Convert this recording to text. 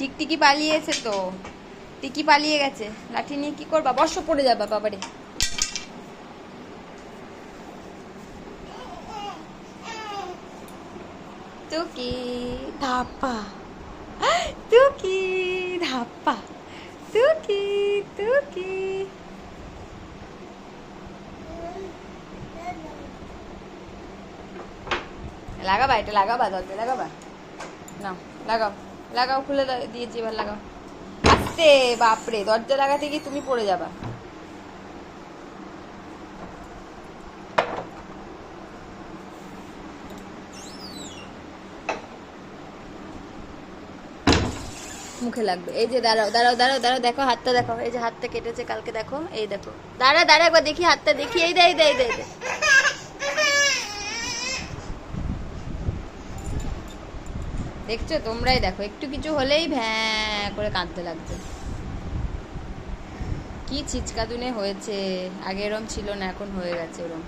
টিকটিকি পালিয়েছে তো, টিকি পালিয়ে গেছে। লাঠি নিয়ে কি করবা? বর্ষ পড়ে যাবা বাবারে। টুকি ধাপ্পা, টুকি ধাপ্পা, টুকি টুকি। লাগাবা, এটা লাগাবা, দরজা লাগাবা। না লাগাও, লাগাও, খুলে দিয়েছি, এবার লাগাও। আস্তে, বাপরে, দরজা লাগাতে গিয়ে তুমি পড়ে যাবা। মুখে লাগবে। এই যে দাঁড়াও দাঁড়াও দাঁড়াও দাঁড়াও, দেখো হাতটা দেখো, এই যে হাতটা কেটেছে কালকে, দেখো, এই দেখো। দাঁড়া দাঁড়া, একবার দেখি হাতটা, দেখি, এই দে এই দে এই দে। দেখছো, তোমরাই দেখো, একটু কিছু হলেই ভ্যাঁ করে কাঁদতে লাগছে। কি ছিচকাদুনে হয়েছে, আগে এরম ছিল না, এখন হয়ে গেছে এরম।